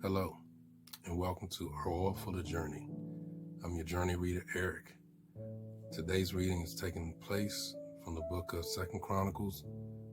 Hello, and welcome to Our Oil for the Journey. I'm your journey reader, Eric. Today's reading is taking place from the book of 2 Chronicles,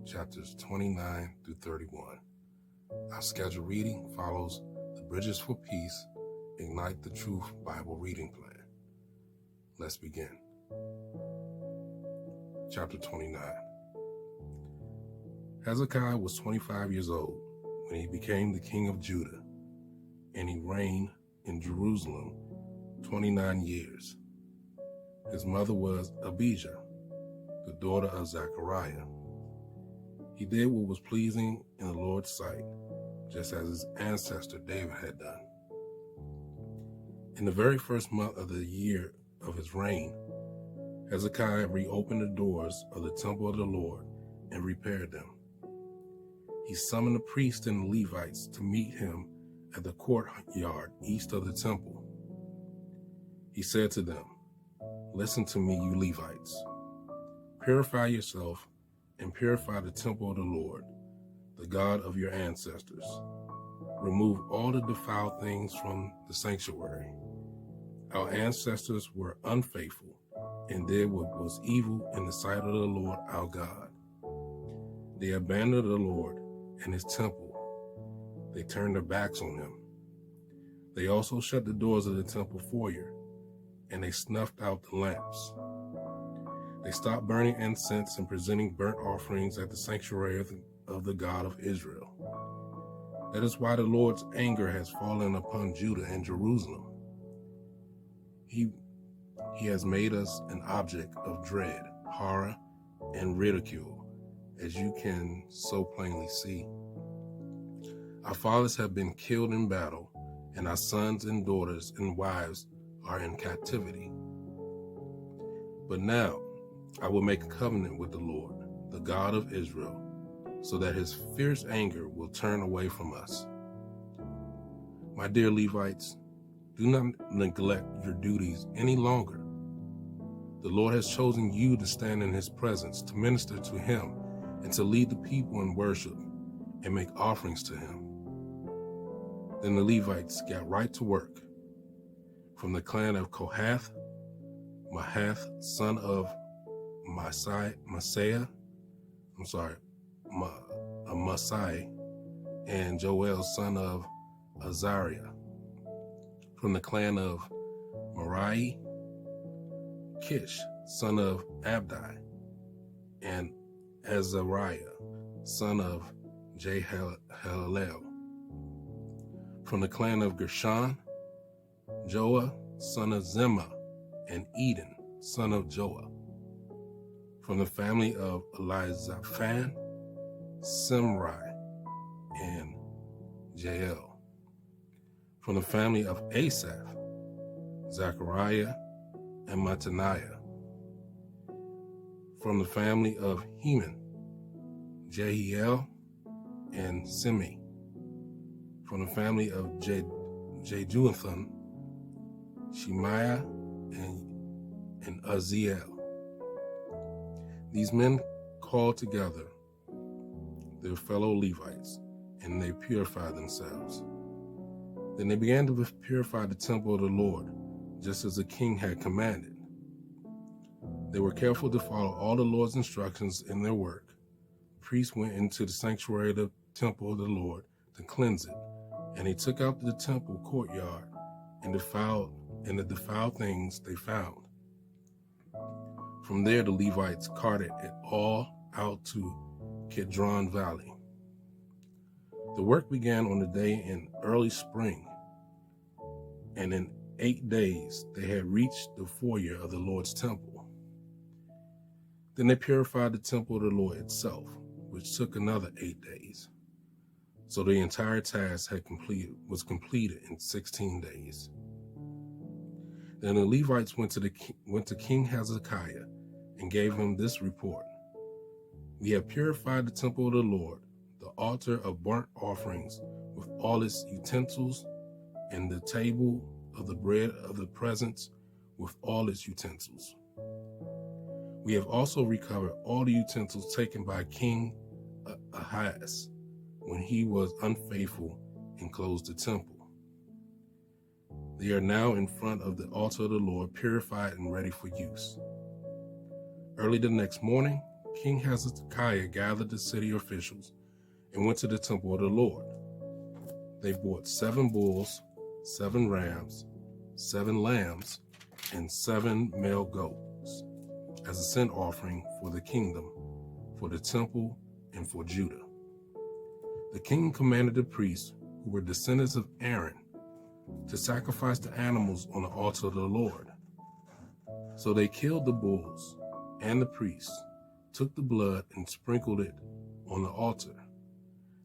chapters 29 through 31. Our scheduled reading follows the Bridges for Peace, Ignite the Truth Bible reading plan. Let's begin. Chapter 29. Hezekiah was 25 years old when he became the king of Judah, and he reigned in Jerusalem 29 years. His mother was Abijah, the daughter of Zechariah. He did what was pleasing in the Lord's sight, just as his ancestor David had done. In the very first month of the year of his reign, Hezekiah reopened the doors of the temple of the Lord and repaired them. He summoned the priests and the Levites to meet him at the courtyard east of the temple. He said to them, "Listen to me, you Levites. Purify yourself and purify the temple of the Lord, the God of your ancestors. Remove all the defiled things from the sanctuary. Our ancestors were unfaithful and did what was evil in the sight of the Lord our God. They abandoned the Lord and his temple. They turned their backs on him. They also shut the doors of the temple foyer, and they snuffed out the lamps. They stopped burning incense and presenting burnt offerings at the sanctuary of the God of Israel. That is why the Lord's anger has fallen upon Judah and Jerusalem. He has made us an object of dread, horror, and ridicule, as you can so plainly see. Our fathers have been killed in battle, and our sons and daughters and wives are in captivity. But now I will make a covenant with the Lord, the God of Israel, so that his fierce anger will turn away from us. My dear Levites, do not neglect your duties any longer. The Lord has chosen you to stand in his presence, to minister to him, and to lead the people in worship and make offerings to him." Then the Levites got right to work. From the clan of Kohath, Mahath, son of Masai, and Joel, son of Azariah. From the clan of Merari, Kish, son of Abdi, and Azariah, son of Jehalelel. From the clan of Gershon, Joah, son of Zimmah, and Eden, son of Joah. From the family of Elizaphan, Simri, and Jael. From the family of Asaph, Zechariah, and Mattaniah. From the family of Heman, Jehiel, and Simi. From the family of Jeduthun, Shemaiah, and Uzziel. These men called together their fellow Levites, and they purified themselves. Then they began to purify the temple of the Lord, just as the king had commanded. They were careful to follow all the Lord's instructions in their work. The priests went into the sanctuary of the temple of the Lord to cleanse it, and he took out the temple courtyard and the defiled things they found. From there, the Levites carted it all out to Kidron Valley. The work began on the day in early spring, and in 8 days they had reached the foyer of the Lord's temple. Then they purified the temple of the Lord itself, which took another 8 days. So the entire task was completed in 16 days. Then the Levites went to King Hezekiah and gave him this report: "We have purified the temple of the Lord, the altar of burnt offerings with all its utensils, and the table of the bread of the presence with all its utensils. We have also recovered all the utensils taken by King Ahaz when he was unfaithful and closed the temple. They are now in front of the altar of the Lord, purified and ready for use. Early the next morning, King Hezekiah gathered the city officials and went to the temple of the Lord. They brought 7 bulls, 7 rams, 7 lambs, and 7 male goats as a sin offering for the kingdom, for the temple, and for Judah. The king commanded the priests, who were descendants of Aaron, to sacrifice the animals on the altar of the Lord. So they killed the bulls, and the priests took the blood and sprinkled it on the altar.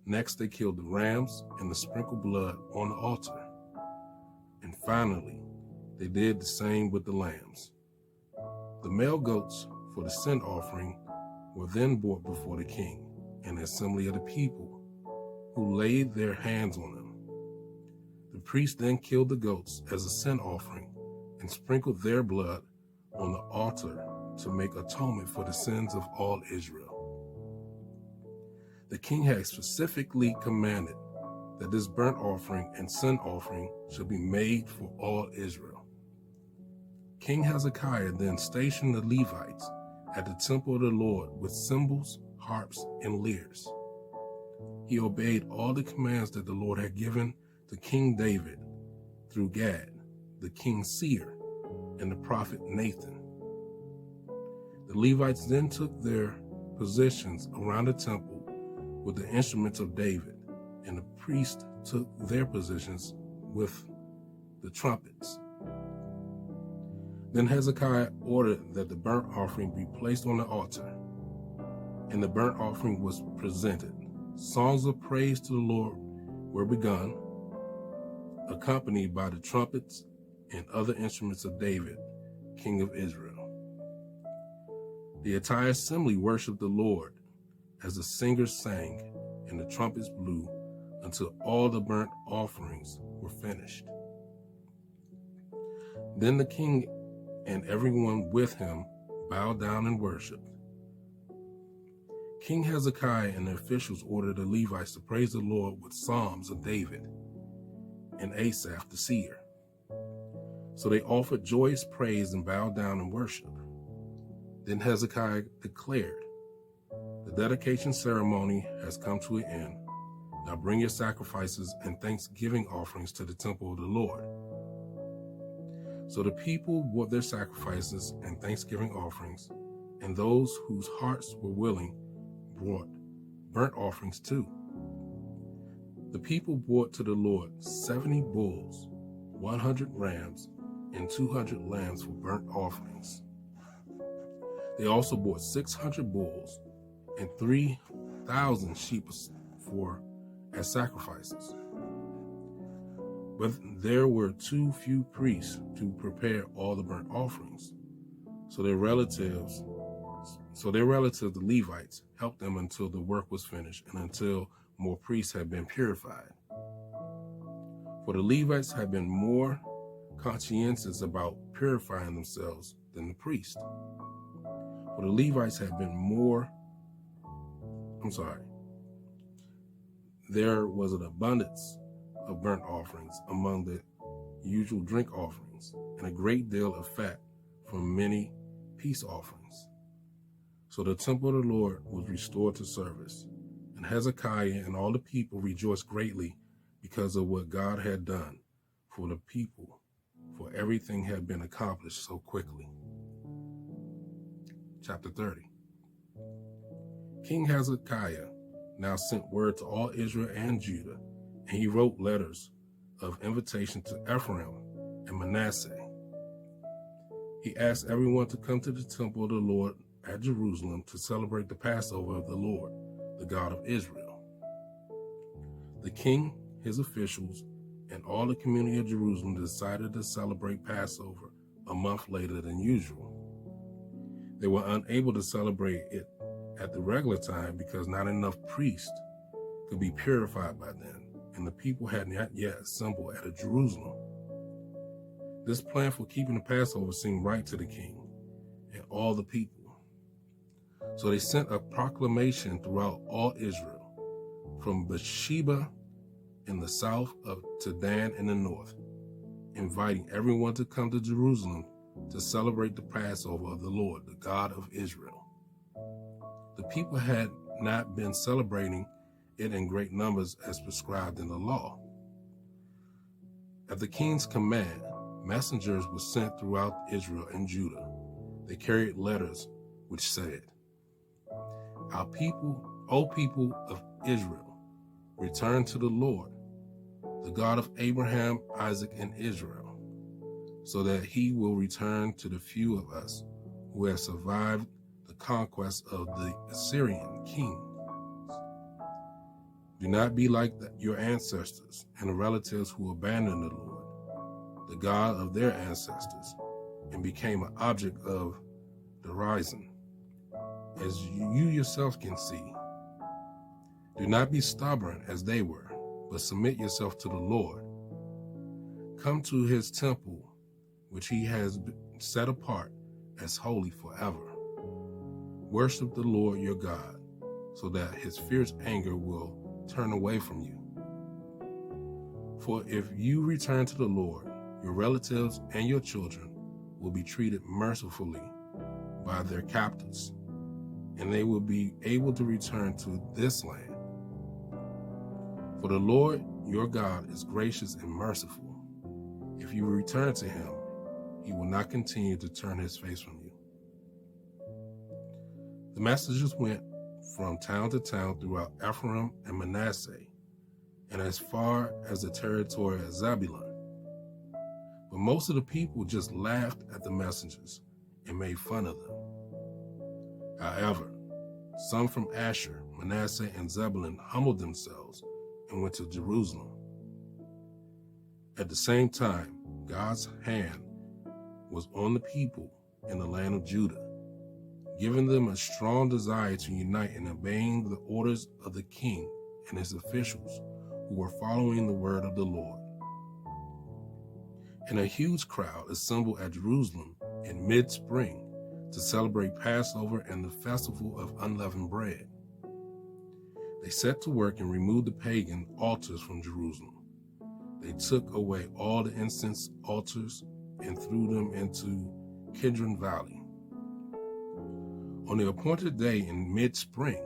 Next, they killed the rams and the sprinkled blood on the altar. And finally, they did the same with the lambs. The male goats for the sin offering were then brought before the king and the assembly of the people, who laid their hands on them. The priest then killed the goats as a sin offering and sprinkled their blood on the altar to make atonement for the sins of all Israel. The king had specifically commanded that this burnt offering and sin offering should be made for all Israel. King Hezekiah then stationed the Levites at the temple of the Lord with cymbals, harps, and lyres. He obeyed all the commands that the Lord had given to King David through Gad, the king's seer, and the prophet Nathan. The Levites then took their positions around the temple with the instruments of David, and the priests took their positions with the trumpets. Then Hezekiah ordered that the burnt offering be placed on the altar, and the burnt offering was presented. Songs of praise to the Lord were begun, accompanied by the trumpets and other instruments of David, king of Israel. The entire assembly worshiped the Lord as the singers sang and the trumpets blew until all the burnt offerings were finished. Then the king and everyone with him bowed down and worshiped. King Hezekiah and the officials ordered the Levites to praise the Lord with psalms of David and Asaph the seer. So they offered joyous praise and bowed down and worship. Then Hezekiah declared, "The dedication ceremony has come to an end. Now bring your sacrifices and thanksgiving offerings to the temple of the Lord." So the people brought their sacrifices and thanksgiving offerings, and those whose hearts were willing brought burnt offerings too. The people brought to the Lord 70 bulls, 100 rams, and 200 lambs for burnt offerings. They also brought 600 bulls and 3,000 sheep as sacrifices. But there were too few priests to prepare all the burnt offerings. So their relatives, the Levites, helped them until the work was finished and until more priests had been purified. For the Levites had been more conscientious about purifying themselves than the priests. There was an abundance of burnt offerings among the usual drink offerings, and a great deal of fat from many peace offerings. So the temple of the Lord was restored to service, and Hezekiah and all the people rejoiced greatly because of what God had done for the people, for everything had been accomplished so quickly. Chapter 30. King Hezekiah now sent word to all Israel and Judah, and he wrote letters of invitation to Ephraim and Manasseh. He asked everyone to come to the temple of the Lord at Jerusalem to celebrate the Passover of the Lord, the God of Israel. The king, his officials, and all the community of Jerusalem decided to celebrate Passover a month later than usual. They were unable to celebrate it at the regular time because not enough priests could be purified by then, and the people had not yet assembled at Jerusalem. This plan for keeping the Passover seemed right to the king and all the people. So they sent a proclamation throughout all Israel, from Beersheba in the south to Dan in the north, inviting everyone to come to Jerusalem to celebrate the Passover of the Lord, the God of Israel. The people had not been celebrating it in great numbers as prescribed in the law. At the king's command, messengers were sent throughout Israel and Judah. They carried letters which said, "Our people, O people of Israel, return to the Lord, the God of Abraham, Isaac, and Israel, so that he will return to the few of us who have survived the conquest of the Assyrian king. Do not be like your ancestors and the relatives who abandoned the Lord, the God of their ancestors, and became an object of derision, as you yourself can see. Do not be stubborn as they were, but submit yourself to the Lord. Come to his temple, which he has set apart as holy forever. Worship the Lord your God, so that his fierce anger will turn away from you. For if you return to the Lord, your relatives and your children will be treated mercifully by their captors, and they will be able to return to this land. For the Lord your God is gracious and merciful. If you return to him, he will not continue to turn his face from you." The messengers went from town to town throughout Ephraim and Manasseh, and as far as the territory of Zebulun. But most of the people just laughed at the messengers and made fun of them. However, some from Asher, Manasseh, and Zebulun humbled themselves and went to Jerusalem. At the same time, God's hand was on the people in the land of Judah, giving them a strong desire to unite in obeying the orders of the king and his officials who were following the word of the Lord. And a huge crowd assembled at Jerusalem in mid-spring to celebrate Passover and the festival of unleavened bread. They set to work and removed the pagan altars from Jerusalem. They took away all the incense altars and threw them into Kidron Valley. On the appointed day in mid-spring,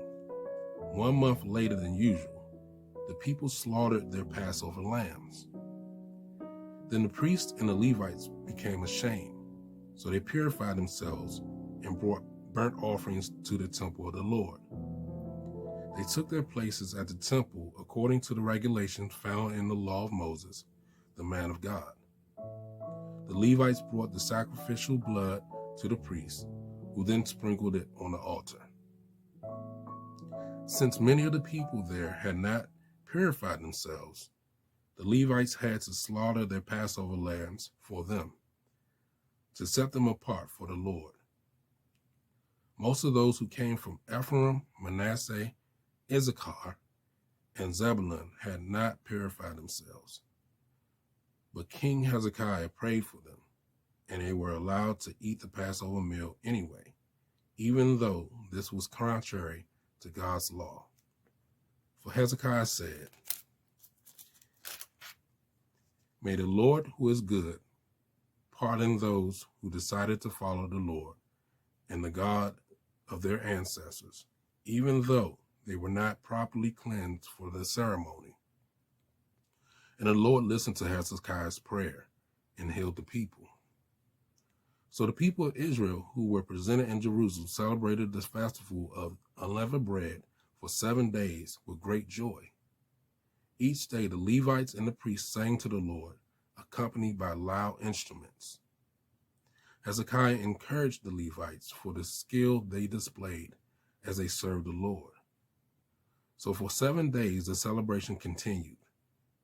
1 month later than usual, the people slaughtered their Passover lambs. Then the priests and the Levites became ashamed, so they purified themselves and brought burnt offerings to the temple of the Lord. They took their places at the temple according to the regulations found in the law of Moses, the man of God. The Levites brought the sacrificial blood to the priests, who then sprinkled it on the altar. Since many of the people there had not purified themselves, the Levites had to slaughter their Passover lambs for them, to set them apart for the Lord. Most of those who came from Ephraim, Manasseh, Hezekiah, and Zebulun had not purified themselves. But King Hezekiah prayed for them, and they were allowed to eat the Passover meal anyway, even though this was contrary to God's law. For Hezekiah said, "May the Lord, who is good, pardon those who decided to follow the Lord and the God of their ancestors, even though they were not properly cleansed for the ceremony." And the Lord listened to Hezekiah's prayer and healed the people. So the people of Israel who were presented in Jerusalem celebrated this festival of unleavened bread for 7 days with great joy. Each day the Levites and the priests sang to the Lord, accompanied by loud instruments. Hezekiah encouraged the Levites for the skill they displayed as they served the Lord. So for 7 days the celebration continued.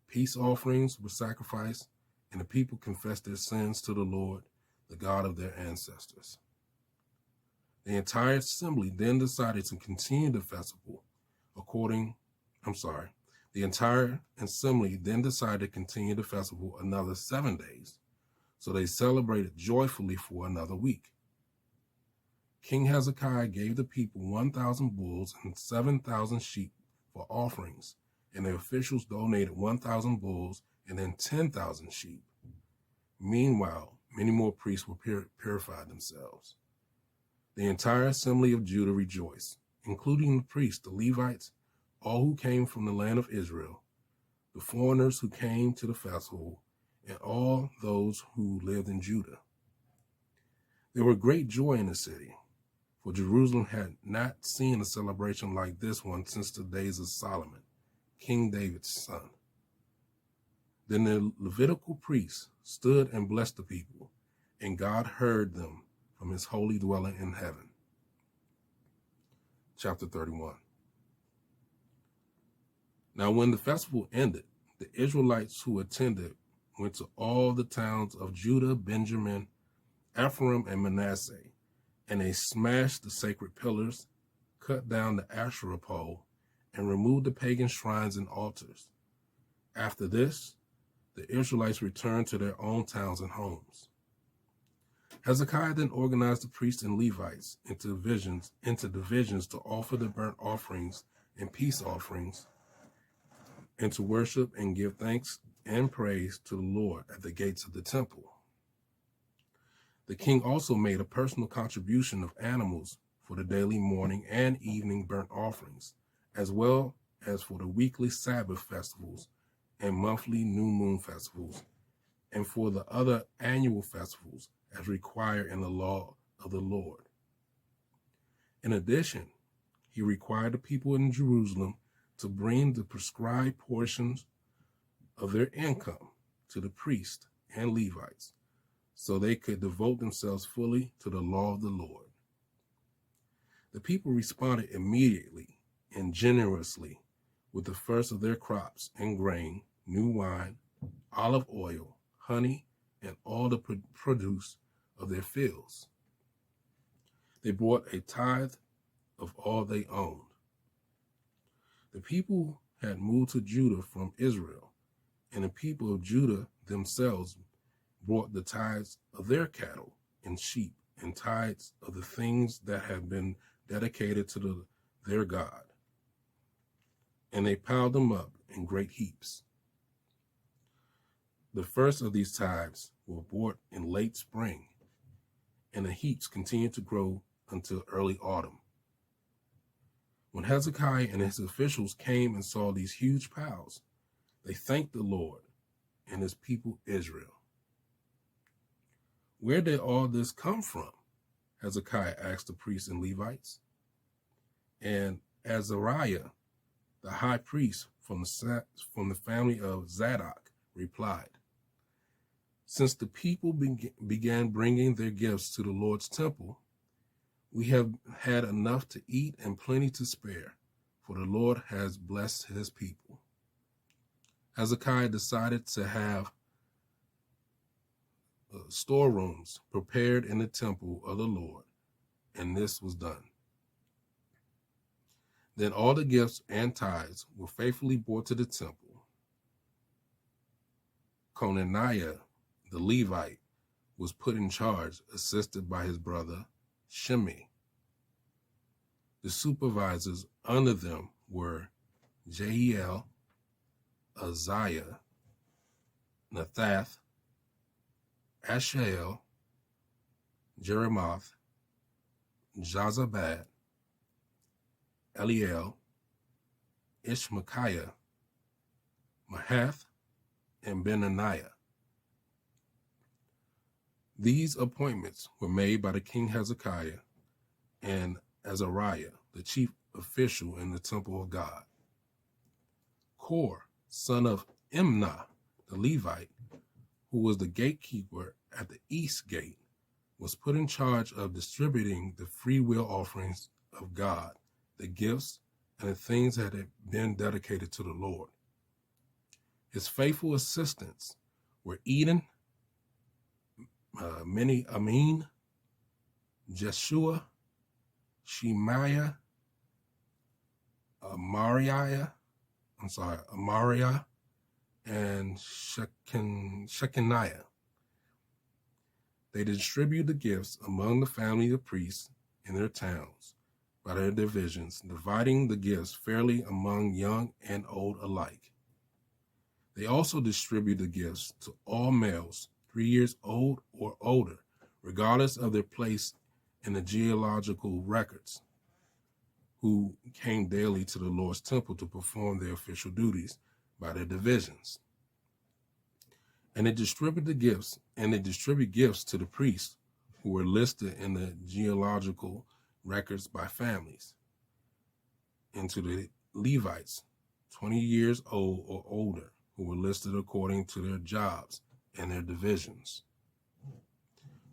Peace offerings were sacrificed, and the people confessed their sins to the Lord, the God of their ancestors. The entire assembly then decided to continue the festival another 7 days, so they celebrated joyfully for another week. King Hezekiah gave the people 1,000 bulls and 7,000 sheep for offerings, and the officials donated 1,000 bulls and then 10,000 sheep. Meanwhile, many more priests will purify themselves. The entire assembly of Judah rejoiced, including the priests, the Levites, all who came from the land of Israel, the foreigners who came to the festival, and all those who lived in Judah. There were great joy in the city, for Jerusalem had not seen a celebration like this one since the days of Solomon, King David's son. Then the Levitical priests stood and blessed the people, and God heard them from his holy dwelling in heaven. Chapter 31. Now when the festival ended, the Israelites who attended went to all the towns of Judah, Benjamin, Ephraim, and Manasseh, and they smashed the sacred pillars, cut down the Asherah pole, and removed the pagan shrines and altars. After this, the Israelites returned to their own towns and homes. Hezekiah then organized the priests and Levites into divisions to offer the burnt offerings and peace offerings, and to worship and give thanks and praise to the Lord at the gates of the temple. The king also made a personal contribution of animals for the daily morning and evening burnt offerings, as well as for the weekly Sabbath festivals and monthly new moon festivals, and for the other annual festivals as required in the law of the Lord. In addition, he required the people in Jerusalem to bring the prescribed portions of their income to the priests and Levites, so they could devote themselves fully to the law of the Lord. The people responded immediately and generously with the first of their crops and grain, new wine, olive oil, honey, and all the produce of their fields. They brought a tithe of all they owned. The people had moved to Judah from Israel, and the people of Judah themselves brought the tithes of their cattle and sheep and tithes of the things that had been dedicated to their God. And they piled them up in great heaps. The first of these tithes were brought in late spring, and the heaps continued to grow until early autumn. When Hezekiah and his officials came and saw these huge piles, they thanked the Lord and his people Israel. Where did all this come from? Hezekiah asked the priests and Levites. And Azariah, the high priest from the family of Zadok, replied, "Since the people began bringing their gifts to the Lord's temple, we have had enough to eat and plenty to spare, for the Lord has blessed his people." Hezekiah decided to have storerooms prepared in the temple of the Lord, and this was done. Then all the gifts and tithes were faithfully brought to the temple. Conaniah, the Levite, was put in charge, assisted by his brother Shimei. The supervisors under them were Jehiel, Uzziah, Nathath, Ashael, Jeremoth, Jozabad, Eliel, Ishmachiah, Mahath, and Benaniah. These appointments were made by the king Hezekiah and Azariah, the chief official in the temple of God. Kor, son of Imnah, the Levite, who was the gatekeeper at the east gate, was put in charge of distributing the free will offerings of God, the gifts, and the things that had been dedicated to the Lord. His faithful assistants were Eden, Amin, Jeshua, Shemaiah, Amariah, and Shechaniah. They distributed the gifts among the family of priests in their towns by their divisions, dividing the gifts fairly among young and old alike. They also distributed the gifts to all males 3 years old or older, regardless of their place in the genealogical records, who came daily to the Lord's temple to perform their official duties by their divisions. And they distribute gifts to the priests who were listed in the genealogical records by families, and to the Levites, 20 years old or older, who were listed according to their jobs and their divisions.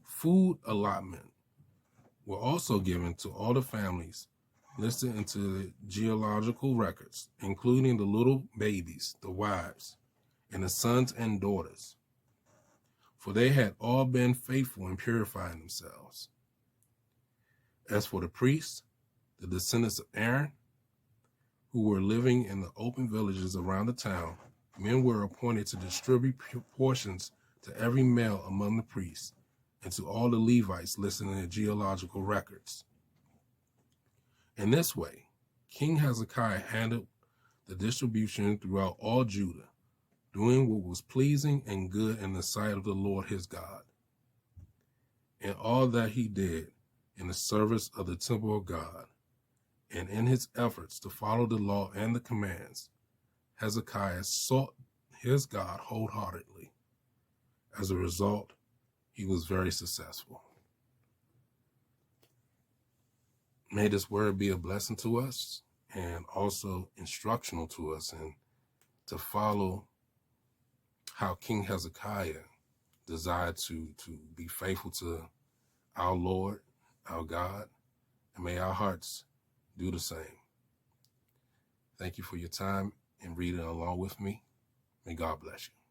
Food allotment were also given to all the families listed into the genealogical records, including the little babies, the wives, and the sons and daughters, for they had all been faithful in purifying themselves. As for the priests, the descendants of Aaron, who were living in the open villages around the town, men were appointed to distribute portions to every male among the priests and to all the Levites listed in the genealogical records. In this way, King Hezekiah handled the distribution throughout all Judah, doing what was pleasing and good in the sight of the Lord his God. In all that he did in the service of the temple of God, and in his efforts to follow the law and the commands, Hezekiah sought his God wholeheartedly. As a result, he was very successful. May this word be a blessing to us and also instructional to us, and to follow how King Hezekiah desired to be faithful to our Lord, our God, and may our hearts do the same. Thank you for your time and reading along with me. May God bless you.